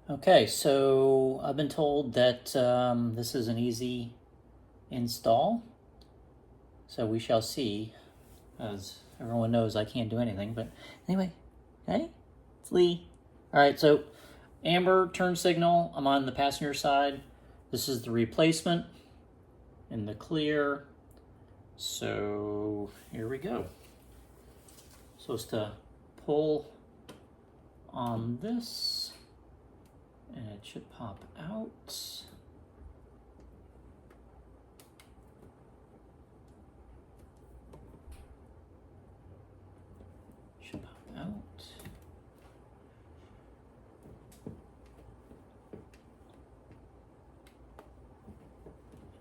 Okay, so I've been told that this is an easy install, so we shall see. As everyone knows, I can't do anything, but anyway, hey, it's Lee. All right, so amber turn signal, I'm on the passenger side. This is the replacement in the clear. So here we go. Supposed to pull on this, and it should pop out. Should pop out.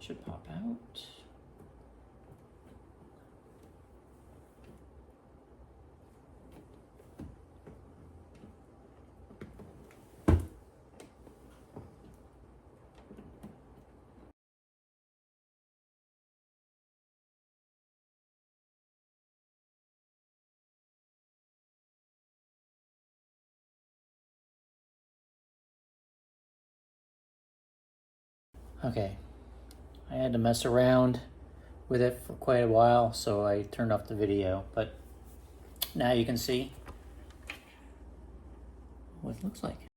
Should pop out. Okay, I had to mess around with it for quite a while, so I turned off the video, but now you can see what it looks like.